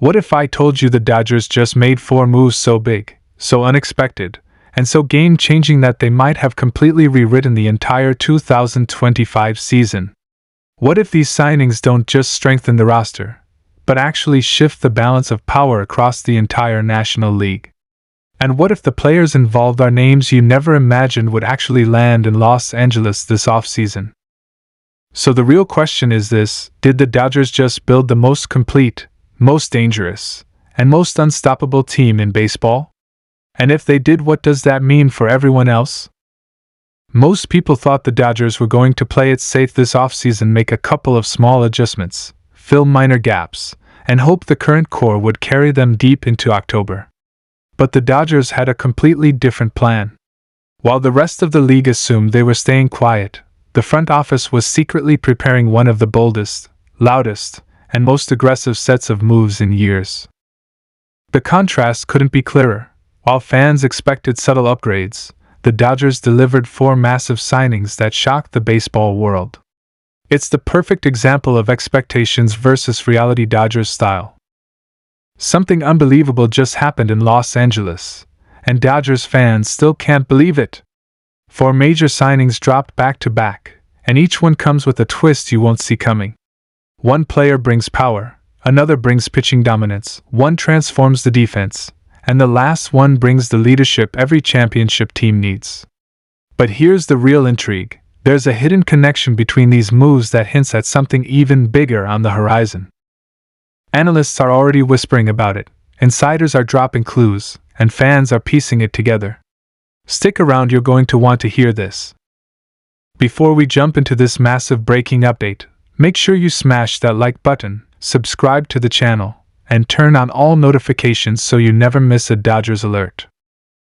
What if I told you the Dodgers just made 4 moves so big, so unexpected, and so game-changing that they might have completely rewritten the entire 2025 season? What if these signings don't just strengthen the roster, but actually shift the balance of power across the entire National League? And what if the players involved are names you never imagined would actually land in Los Angeles this offseason? So the real question is this: did the Dodgers just build the most complete, most dangerous, and most unstoppable team in baseball? And if they did, what does that mean for everyone else? Most people thought the Dodgers were going to play it safe this offseason, make a couple of small adjustments, fill minor gaps, and hope the current core would carry them deep into October. But the Dodgers had a completely different plan. While the rest of the league assumed they were staying quiet, the front office was secretly preparing one of the boldest, loudest, and most aggressive sets of moves in years. The contrast couldn't be clearer. While fans expected subtle upgrades, the Dodgers delivered 4 massive signings that shocked the baseball world. It's the perfect example of expectations versus reality Dodgers style. Something unbelievable just happened in Los Angeles, and Dodgers fans still can't believe it. 4 major signings dropped back to back, and each one comes with a twist you won't see coming. One player brings power, another brings pitching dominance, one transforms the defense, and the last one brings the leadership every championship team needs. But here's the real intrigue: there's a hidden connection between these moves that hints at something even bigger on the horizon. Analysts are already whispering about it, insiders are dropping clues, and fans are piecing it together. Stick around, you're going to want to hear this. Before we jump into this massive breaking update, make sure you smash that like button, subscribe to the channel, and turn on all notifications so you never miss a Dodgers alert.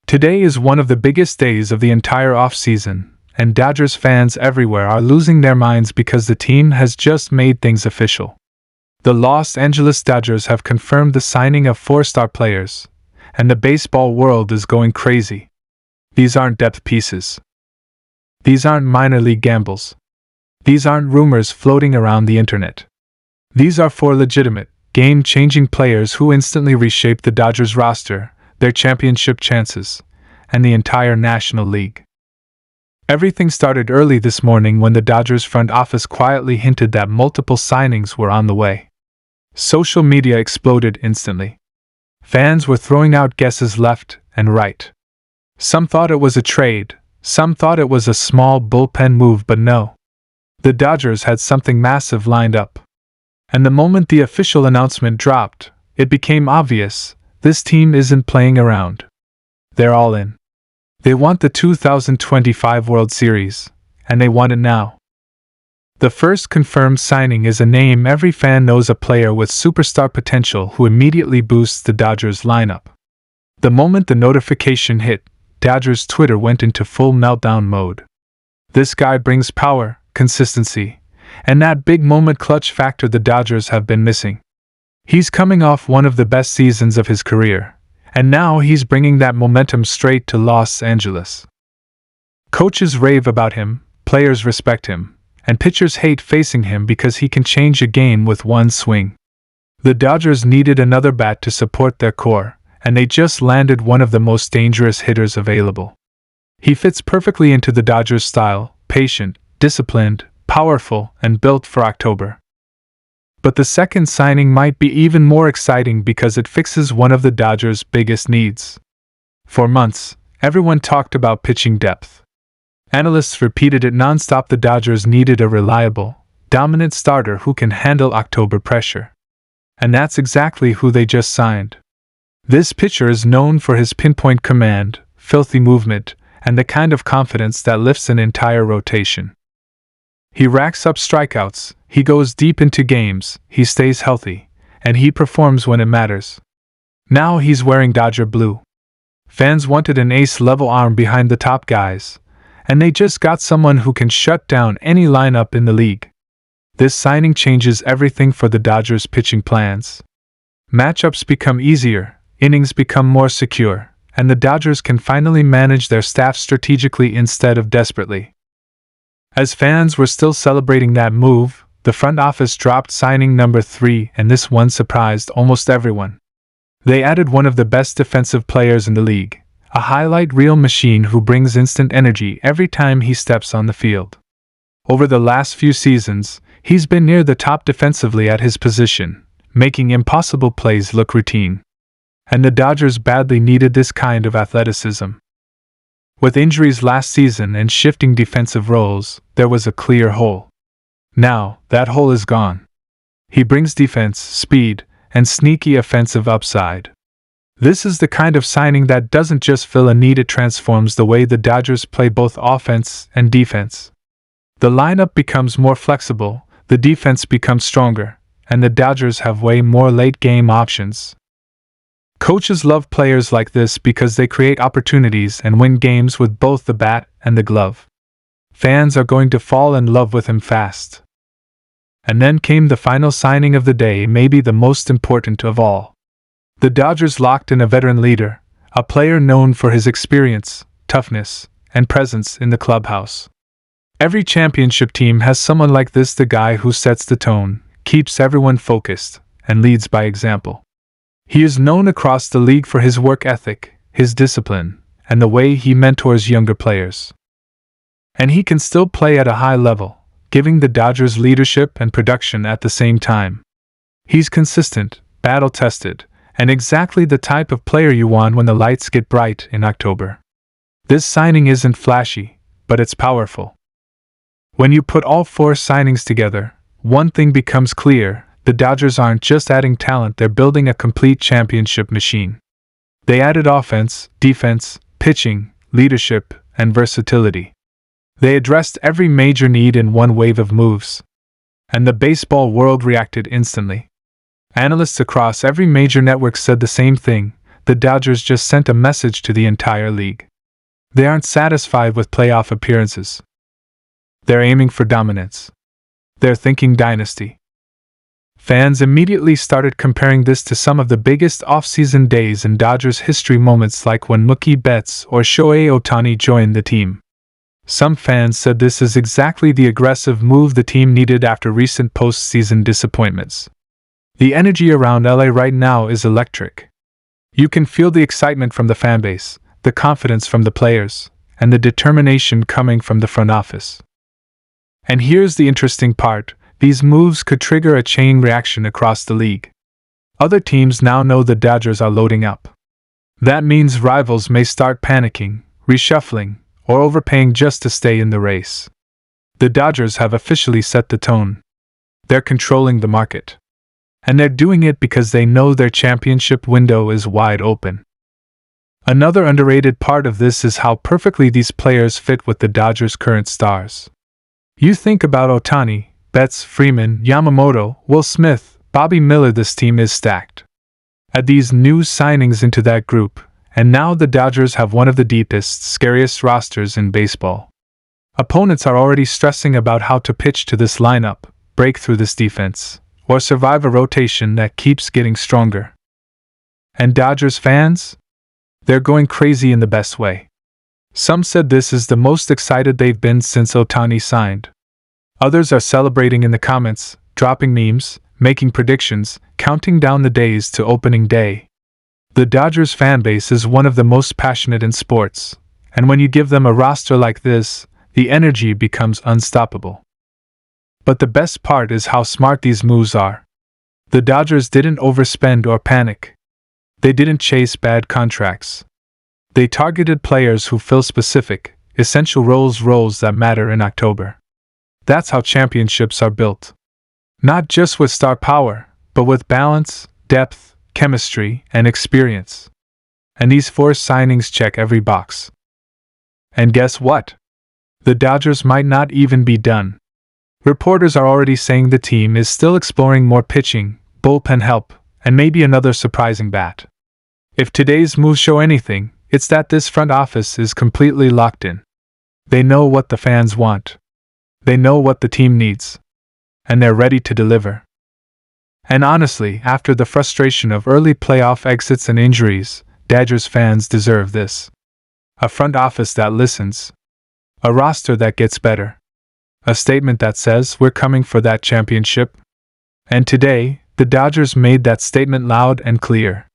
Today is one of the biggest days of the entire offseason, and Dodgers fans everywhere are losing their minds because the team has just made things official. The Los Angeles Dodgers have confirmed the signing of 4 star players, and the baseball world is going crazy. These aren't depth pieces. These aren't minor league gambles. These aren't rumors floating around the internet. These are 4 legitimate, game-changing players who instantly reshaped the Dodgers roster, their championship chances, and the entire National League. Everything started early this morning when the Dodgers front office quietly hinted that multiple signings were on the way. Social media exploded instantly. Fans were throwing out guesses left and right. Some thought it was a trade, some thought it was a small bullpen move, but no. The Dodgers had something massive lined up. And the moment the official announcement dropped, it became obvious: this team isn't playing around. They're all in. They want the 2025 World Series, and they want it now. The first confirmed signing is a name every fan knows, a player with superstar potential who immediately boosts the Dodgers lineup. The moment the notification hit, Dodgers Twitter went into full meltdown mode. This guy brings power, consistency, and that big moment clutch factor the Dodgers have been missing. He's coming off one of the best seasons of his career, and now he's bringing that momentum straight to Los Angeles. Coaches rave about him, players respect him, and pitchers hate facing him because he can change a game with one swing. The Dodgers needed another bat to support their core, and they just landed one of the most dangerous hitters available. He fits perfectly into the Dodgers style: patient, disciplined, powerful, and built for October. But the second signing might be even more exciting because it fixes one of the Dodgers' biggest needs. For months, everyone talked about pitching depth. Analysts repeated it nonstop: the Dodgers needed a reliable, dominant starter who can handle October pressure. And that's exactly who they just signed. This pitcher is known for his pinpoint command, filthy movement, and the kind of confidence that lifts an entire rotation. He racks up strikeouts, he goes deep into games, he stays healthy, and he performs when it matters. Now he's wearing Dodger blue. Fans wanted an ace-level arm behind the top guys, and they just got someone who can shut down any lineup in the league. This signing changes everything for the Dodgers' pitching plans. Matchups become easier, innings become more secure, and the Dodgers can finally manage their staff strategically instead of desperately. As fans were still celebrating that move, the front office dropped signing number 3, and this one surprised almost everyone. They added one of the best defensive players in the league, a highlight reel machine who brings instant energy every time he steps on the field. Over the last few seasons, he's been near the top defensively at his position, making impossible plays look routine. And the Dodgers badly needed this kind of athleticism. With injuries last season and shifting defensive roles, there was a clear hole. Now, that hole is gone. He brings defense, speed, and sneaky offensive upside. This is the kind of signing that doesn't just fill a need, it transforms the way the Dodgers play both offense and defense. The lineup becomes more flexible, the defense becomes stronger, and the Dodgers have way more late-game options. Coaches love players like this because they create opportunities and win games with both the bat and the glove. Fans are going to fall in love with him fast. And then came the final signing of the day, maybe the most important of all. The Dodgers locked in a veteran leader, a player known for his experience, toughness, and presence in the clubhouse. Every championship team has someone like this, the guy who sets the tone, keeps everyone focused, and leads by example. He is known across the league for his work ethic, his discipline, and the way he mentors younger players. And he can still play at a high level, giving the Dodgers leadership and production at the same time. He's consistent, battle-tested, and exactly the type of player you want when the lights get bright in October. This signing isn't flashy, but it's powerful. When you put all 4 signings together, one thing becomes clear: the Dodgers aren't just adding talent, they're building a complete championship machine. They added offense, defense, pitching, leadership, and versatility. They addressed every major need in one wave of moves. And the baseball world reacted instantly. Analysts across every major network said the same thing: the Dodgers just sent a message to the entire league. They aren't satisfied with playoff appearances. They're aiming for dominance. They're thinking dynasty. Fans immediately started comparing this to some of the biggest off-season days in Dodgers history, moments like when Mookie Betts or Shohei Ohtani joined the team. Some fans said this is exactly the aggressive move the team needed after recent postseason disappointments. The energy around LA right now is electric. You can feel the excitement from the fanbase, the confidence from the players, and the determination coming from the front office. And here's the interesting part: these moves could trigger a chain reaction across the league. Other teams now know the Dodgers are loading up. That means rivals may start panicking, reshuffling, or overpaying just to stay in the race. The Dodgers have officially set the tone. They're controlling the market. And they're doing it because they know their championship window is wide open. Another underrated part of this is how perfectly these players fit with the Dodgers' current stars. You think about Ohtani, Betts, Freeman, Yamamoto, Will Smith, Bobby Miller. This team is stacked. Add these new signings into that group, and now the Dodgers have one of the deepest, scariest rosters in baseball. Opponents are already stressing about how to pitch to this lineup, break through this defense, or survive a rotation that keeps getting stronger. And Dodgers fans? They're going crazy in the best way. Some said this is the most excited they've been since Ohtani signed. Others are celebrating in the comments, dropping memes, making predictions, counting down the days to opening day. The Dodgers fanbase is one of the most passionate in sports, and when you give them a roster like this, the energy becomes unstoppable. But the best part is how smart these moves are. The Dodgers didn't overspend or panic. They didn't chase bad contracts. They targeted players who fill specific, essential roles that matter in October. That's how championships are built. Not just with star power, but with balance, depth, chemistry, and experience. And these 4 signings check every box. And guess what? The Dodgers might not even be done. Reporters are already saying the team is still exploring more pitching, bullpen help, and maybe another surprising bat. If today's moves show anything, it's that this front office is completely locked in. They know what the fans want. They know what the team needs. And they're ready to deliver. And honestly, after the frustration of early playoff exits and injuries, Dodgers fans deserve this. A front office that listens. A roster that gets better. A statement that says, "We're coming for that championship." And today, the Dodgers made that statement loud and clear.